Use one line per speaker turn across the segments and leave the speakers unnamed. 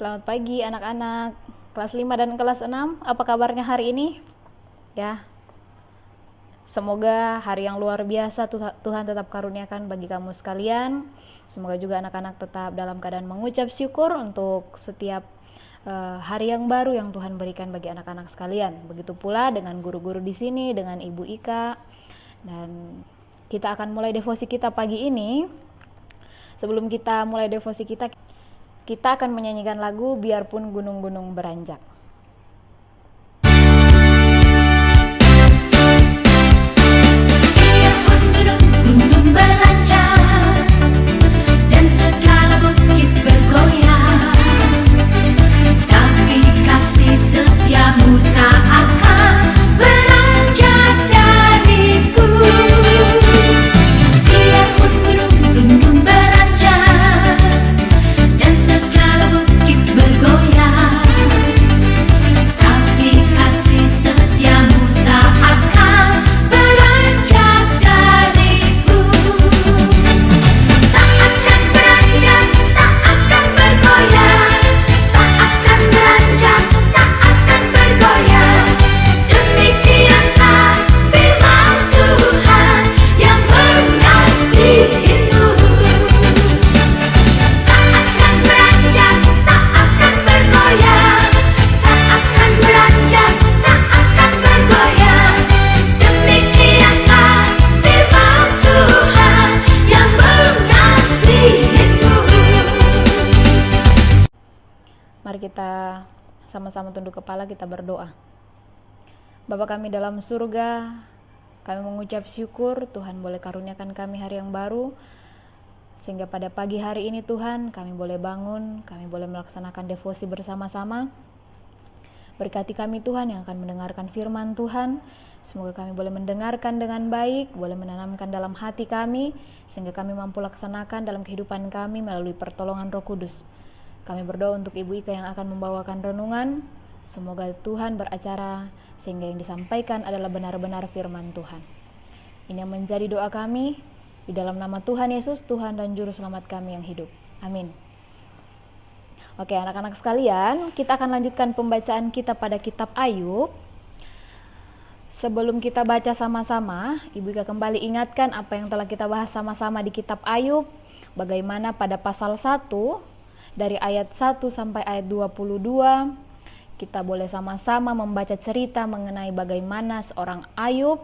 Selamat pagi anak-anak kelas 5 dan kelas 6. Apa kabarnya hari ini? Ya. Semoga hari yang luar biasa Tuhan tetap karuniakan bagi kamu sekalian. Semoga juga anak-anak tetap dalam keadaan mengucap syukur untuk setiap hari yang baru yang Tuhan berikan bagi anak-anak sekalian. Begitu pula dengan guru-guru di sini, dengan Ibu Ika. Dan kita akan mulai devosi kita pagi ini. Sebelum kita mulai devosi kita akan menyanyikan lagu Biarpun Gunung-Gunung Beranjak.
Biarpun gunung-gunung beranjak dan segala bukit bergoyang, tapi kasih setiamu tak akan beranjak dariku. Biarpun gunung-gunung beranjak dan segala bukit bergoyang, tapi kasih setiamu tak akan beranjak dariku. Tak akan beranjak, tak akan bergoyang, tak akan beranjak, tak akan bergoyang. Demikianlah firman Tuhan yang mengasihimu. Tak akan beranjak, tak akan bergoyang, tak akan beranjak, tak akan bergoyang. Demikianlah firman Tuhan yang mengasihimu.
Mari kita sama-sama tunduk kepala, kita berdoa. Bapa kami dalam surga, kami mengucap syukur Tuhan boleh karuniakan kami hari yang baru, sehingga pada pagi hari ini Tuhan kami boleh bangun, kami boleh melaksanakan devosi bersama-sama. Berkati kami Tuhan yang akan mendengarkan firman Tuhan. Semoga kami boleh mendengarkan dengan baik, boleh menanamkan dalam hati kami, sehingga kami mampu laksanakan dalam kehidupan kami melalui pertolongan Roh Kudus. Kami berdoa untuk Ibu Ika yang akan membawakan renungan. Semoga Tuhan beracara sehingga yang disampaikan adalah benar-benar firman Tuhan. Ini yang menjadi doa kami di dalam nama Tuhan Yesus, Tuhan dan Juru Selamat kami yang hidup. Amin. Oke anak-anak sekalian, kita akan lanjutkan pembacaan kita pada kitab Ayub. Sebelum kita baca sama-sama, Ibu Ika kembali ingatkan apa yang telah kita bahas sama-sama di kitab Ayub. Bagaimana pada pasal 1, dari ayat 1 sampai ayat 22, kita boleh sama-sama membaca cerita mengenai bagaimana seorang Ayub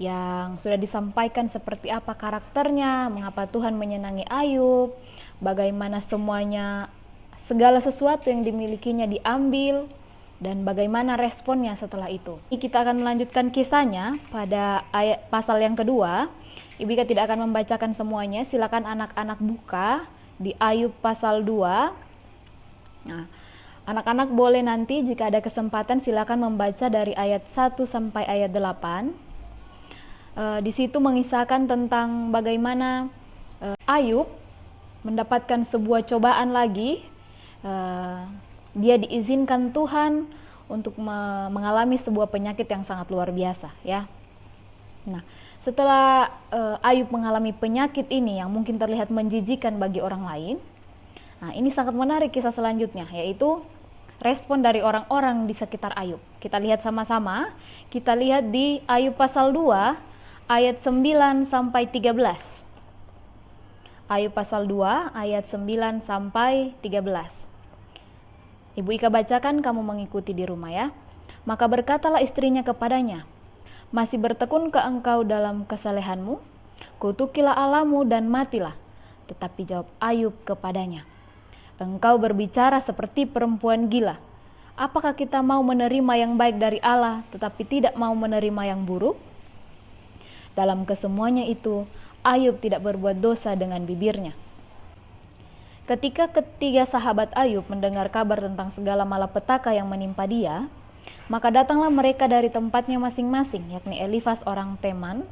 yang sudah disampaikan seperti apa karakternya, mengapa Tuhan menyenangi Ayub, bagaimana semuanya, segala sesuatu yang dimilikinya diambil, dan bagaimana responnya setelah itu. Kita akan melanjutkan kisahnya pada ayat pasal yang kedua. Ibu Ika tidak akan membacakan semuanya, silakan anak-anak buka di Ayub pasal 2. Nah, anak-anak boleh nanti jika ada kesempatan silakan membaca dari ayat 1 sampai ayat 8. Di situ mengisahkan tentang bagaimana Ayub mendapatkan sebuah cobaan lagi. Dia diizinkan Tuhan untuk mengalami sebuah penyakit yang sangat luar biasa, ya. Nah, setelah Ayub mengalami penyakit ini yang mungkin terlihat menjijikan bagi orang lain, nah ini sangat menarik kisah selanjutnya, yaitu respon dari orang-orang di sekitar Ayub. Kita lihat sama-sama, kita lihat di Ayub pasal 2 ayat 9 sampai 13. Ayub pasal 2 ayat 9 sampai 13. Ibu Ika bacakan, kamu mengikuti di rumah ya. Maka berkatalah istrinya kepadanya, masih bertekunkah engkau dalam kesalehanmu? Kutukilah Allahmu dan matilah. Tetapi jawab Ayub kepadanya, engkau berbicara seperti perempuan gila. Apakah kita mau menerima yang baik dari Allah, tetapi tidak mau menerima yang buruk? Dalam kesemuanya itu, Ayub tidak berbuat dosa dengan bibirnya. Ketika ketiga sahabat Ayub mendengar kabar tentang segala malapetaka yang menimpa dia, maka datanglah mereka dari tempatnya masing-masing, yakni Elifas orang Teman,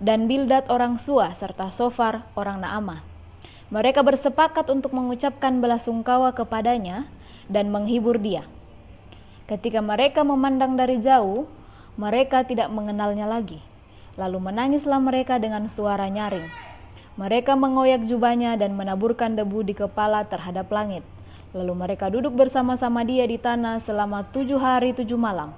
dan Bildad orang Sua, serta Sofar orang Naamah. Mereka bersepakat untuk mengucapkan belasungkawa kepadanya dan menghibur dia. Ketika mereka memandang dari jauh, mereka tidak mengenalnya lagi. Lalu menangislah mereka dengan suara nyaring. Mereka mengoyak jubahnya dan menaburkan debu di kepala terhadap langit. Lalu mereka duduk bersama-sama dia di tanah selama 7 hari 7 malam.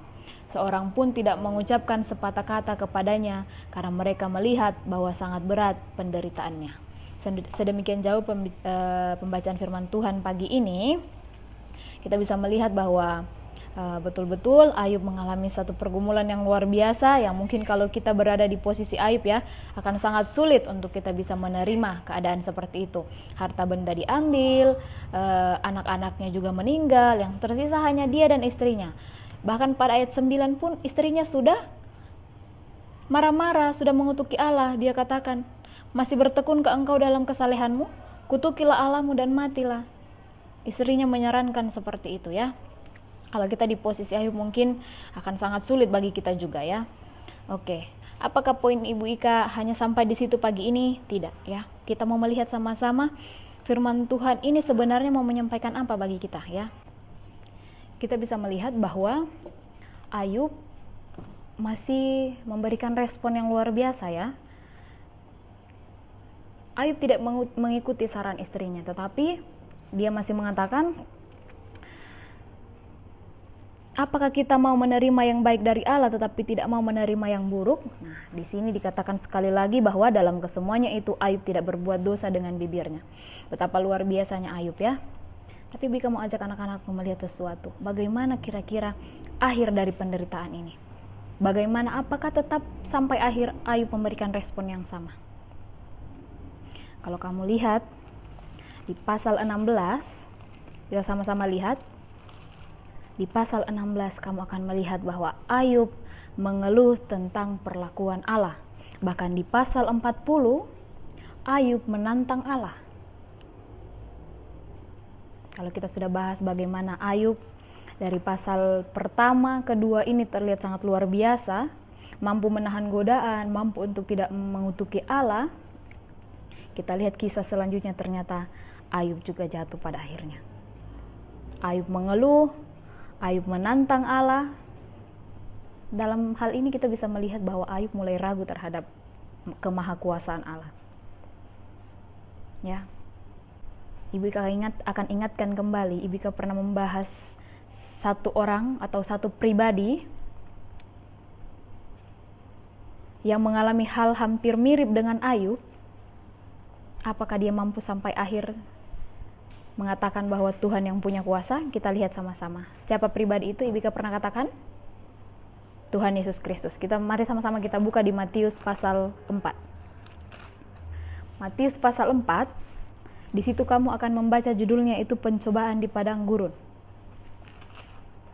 Seorang pun tidak mengucapkan sepatah kata kepadanya karena mereka melihat bahwa sangat berat penderitaannya. Sedemikian jauh pembacaan firman Tuhan pagi ini. Kita bisa melihat bahwa betul-betul Ayub mengalami satu pergumulan yang luar biasa, yang mungkin kalau kita berada di posisi Ayub ya, akan sangat sulit untuk kita bisa menerima keadaan seperti itu. Harta benda diambil, anak-anaknya juga meninggal, yang tersisa hanya dia dan istrinya. Bahkan pada ayat 9 pun istrinya sudah marah-marah, sudah mengutuki Allah. Dia katakan, masih bertekun ke engkau dalam kesalehanmu? Kutukilah Allahmu dan matilah. Istrinya menyarankan seperti itu ya. Kalau kita di posisi Ayub mungkin akan sangat sulit bagi kita juga ya. Oke, apakah poin Ibu Ika hanya sampai di situ pagi ini? Tidak ya. Kita mau melihat sama-sama firman Tuhan ini sebenarnya mau menyampaikan apa bagi kita ya. Kita bisa melihat bahwa Ayub masih memberikan respon yang luar biasa ya. Ayub tidak mengikuti saran istrinya, tetapi dia masih mengatakan, apakah kita mau menerima yang baik dari Allah tetapi tidak mau menerima yang buruk? Nah, di sini dikatakan sekali lagi bahwa dalam kesemuanya itu Ayub tidak berbuat dosa dengan bibirnya. Betapa luar biasanya Ayub ya. Tapi Bika mau ajak anak-anak melihat sesuatu. Bagaimana kira-kira akhir dari penderitaan ini? Bagaimana, apakah tetap sampai akhir Ayub memberikan respon yang sama? Kalau kamu lihat di pasal 16, kita sama-sama lihat. Di pasal 16 kamu akan melihat bahwa Ayub mengeluh tentang perlakuan Allah. Bahkan di pasal 40, Ayub menantang Allah. Kalau kita sudah bahas bagaimana Ayub dari pasal pertama, kedua ini terlihat sangat luar biasa, mampu menahan godaan, mampu untuk tidak mengutuki Allah. Kita lihat kisah selanjutnya, ternyata Ayub juga jatuh pada akhirnya. Ayub mengeluh, Ayub menantang Allah. Dalam hal ini kita bisa melihat bahwa Ayub mulai ragu terhadap kemahakuasaan Allah. Ya, Ibu Ika akan ingatkan kembali, Ibu Ika pernah membahas satu orang atau satu pribadi yang mengalami hal hampir mirip dengan Ayub. Apakah dia mampu sampai akhir mengatakan bahwa Tuhan yang punya kuasa? Kita lihat sama-sama. Siapa pribadi itu? Ibu Ika pernah katakan? Tuhan Yesus Kristus. Mari sama-sama kita buka di Matius pasal 4. Matius pasal 4, di situ kamu akan membaca judulnya itu pencobaan di padang gurun.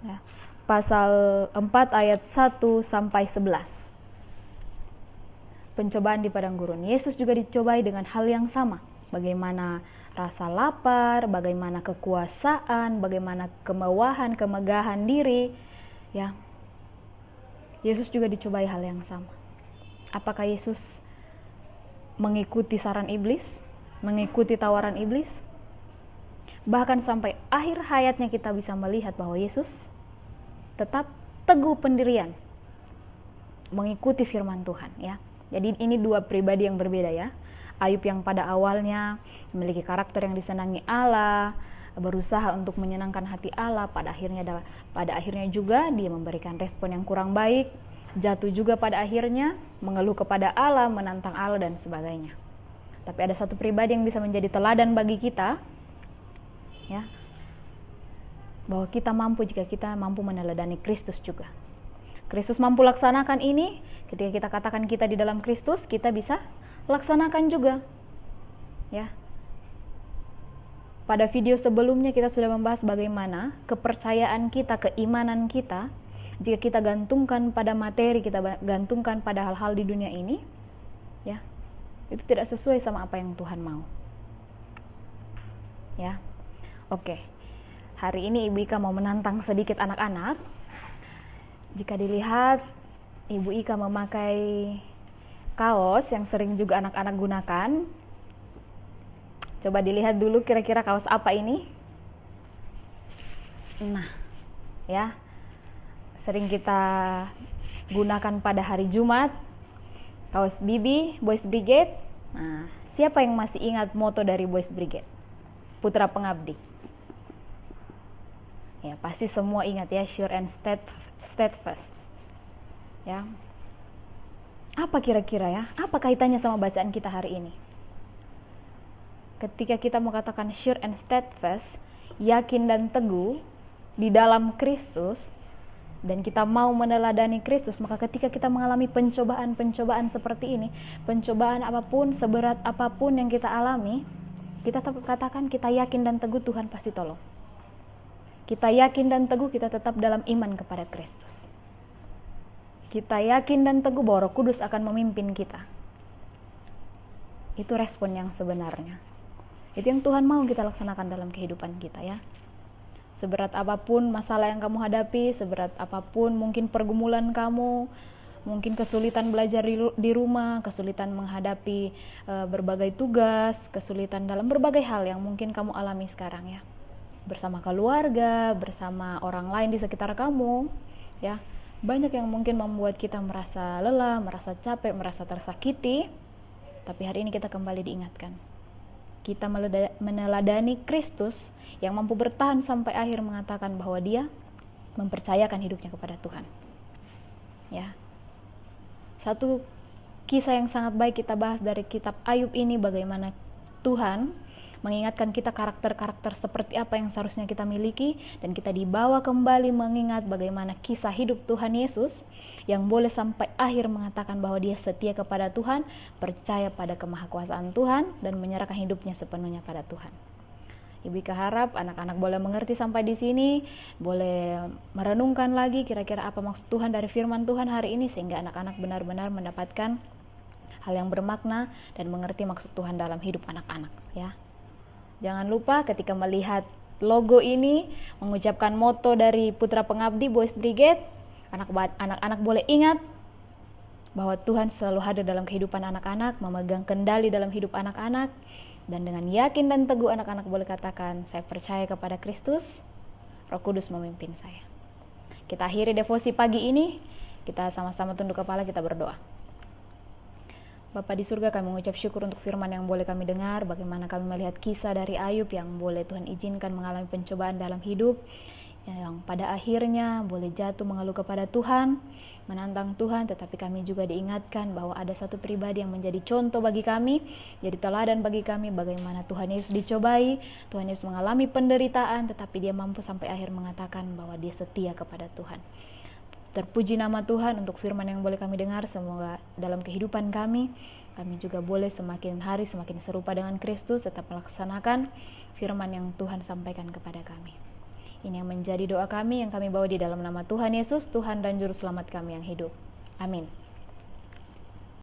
Ya, pasal 4 ayat 1 sampai 11. Pencobaan di padang gurun. Yesus juga dicobai dengan hal yang sama. Bagaimana rasa lapar, bagaimana kekuasaan, bagaimana kemewahan, kemegahan diri. Ya, Yesus juga dicobai hal yang sama. Apakah Yesus mengikuti saran iblis? Mengikuti tawaran iblis? Bahkan sampai akhir hayatnya kita bisa melihat bahwa Yesus tetap teguh pendirian mengikuti firman Tuhan ya. Jadi ini dua pribadi yang berbeda ya. Ayub yang pada awalnya memiliki karakter yang disenangi Allah, berusaha untuk menyenangkan hati Allah, pada akhirnya juga dia memberikan respon yang kurang baik, jatuh juga pada akhirnya, mengeluh kepada Allah, menantang Allah dan sebagainya. Tapi ada satu pribadi yang bisa menjadi teladan bagi kita ya, bahwa kita mampu jika kita mampu meneladani Kristus juga. Kristus mampu laksanakan ini, ketika kita katakan kita di dalam Kristus, kita bisa laksanakan juga. Ya. Pada video sebelumnya kita sudah membahas bagaimana kepercayaan kita, keimanan kita, jika kita gantungkan pada materi, kita gantungkan pada hal-hal di dunia ini, ya, itu tidak sesuai sama apa yang Tuhan mau. Ya. Oke. Hari ini Ibu Ika mau menantang sedikit anak-anak. Jika dilihat, Ibu Ika memakai kaos yang sering juga anak-anak gunakan. Coba dilihat dulu kira-kira kaos apa ini. Nah, ya, sering kita gunakan pada hari Jumat. Kaos BB, Boys Brigade. Nah, siapa yang masih ingat moto dari Boys Brigade? Putra Pengabdi. Ya, pasti semua ingat ya, sure and steadfast. Ya. Apa kira-kira ya? Apa kaitannya sama bacaan kita hari ini? Ketika kita mengatakan sure and steadfast, yakin dan teguh di dalam Kristus, dan kita mau meneladani Kristus, maka ketika kita mengalami pencobaan-pencobaan seperti ini, pencobaan apapun, seberat apapun yang kita alami, kita tetap katakan kita yakin dan teguh Tuhan pasti tolong. Kita yakin dan teguh kita tetap dalam iman kepada Kristus. Kita yakin dan teguh bahwa Roh Kudus akan memimpin kita. Itu respon yang sebenarnya. Itu yang Tuhan mau kita laksanakan dalam kehidupan kita ya. Seberat apapun masalah yang kamu hadapi, seberat apapun mungkin pergumulan kamu, mungkin kesulitan belajar di rumah, kesulitan menghadapi berbagai tugas, kesulitan dalam berbagai hal yang mungkin kamu alami sekarang ya. Bersama keluarga, bersama orang lain di sekitar kamu, ya. Banyak yang mungkin membuat kita merasa lelah, merasa capek, merasa tersakiti. Tapi hari ini kita kembali diingatkan. Kita meneladani Kristus yang mampu bertahan sampai akhir mengatakan bahwa dia mempercayakan hidupnya kepada Tuhan. Ya. Satu kisah yang sangat baik kita bahas dari kitab Ayub ini, bagaimana Tuhan mengingatkan kita karakter-karakter seperti apa yang seharusnya kita miliki, dan kita dibawa kembali mengingat bagaimana kisah hidup Tuhan Yesus yang boleh sampai akhir mengatakan bahwa dia setia kepada Tuhan, percaya pada kemahakuasaan Tuhan, dan menyerahkan hidupnya sepenuhnya pada Tuhan. Ibu Ika harap anak-anak boleh mengerti sampai di sini, boleh merenungkan lagi kira-kira apa maksud Tuhan dari firman Tuhan hari ini, sehingga anak-anak benar-benar mendapatkan hal yang bermakna dan mengerti maksud Tuhan dalam hidup anak-anak ya. Jangan lupa ketika melihat logo ini, mengucapkan moto dari Putra Pengabdi Boys Brigade, anak-anak boleh ingat bahwa Tuhan selalu hadir dalam kehidupan anak-anak, memegang kendali dalam hidup anak-anak, dan dengan yakin dan teguh anak-anak boleh katakan, saya percaya kepada Kristus, Roh Kudus memimpin saya. Kita akhiri devosi pagi ini, kita sama-sama tunduk kepala, kita berdoa. Bapa di surga, kami mengucap syukur untuk firman yang boleh kami dengar, bagaimana kami melihat kisah dari Ayub yang boleh Tuhan izinkan mengalami pencobaan dalam hidup, yang pada akhirnya boleh jatuh mengeluh kepada Tuhan, menantang Tuhan, tetapi kami juga diingatkan bahwa ada satu pribadi yang menjadi contoh bagi kami, jadi teladan bagi kami bagaimana Tuhan Yesus dicobai, Tuhan Yesus mengalami penderitaan, tetapi dia mampu sampai akhir mengatakan bahwa dia setia kepada Tuhan. Terpuji nama Tuhan untuk firman yang boleh kami dengar. Semoga dalam kehidupan kami juga boleh semakin hari semakin serupa dengan Kristus, tetap melaksanakan firman yang Tuhan sampaikan kepada kami. Ini yang menjadi doa kami yang kami bawa di dalam nama Tuhan Yesus, Tuhan dan Juru Selamat kami yang hidup. Amin.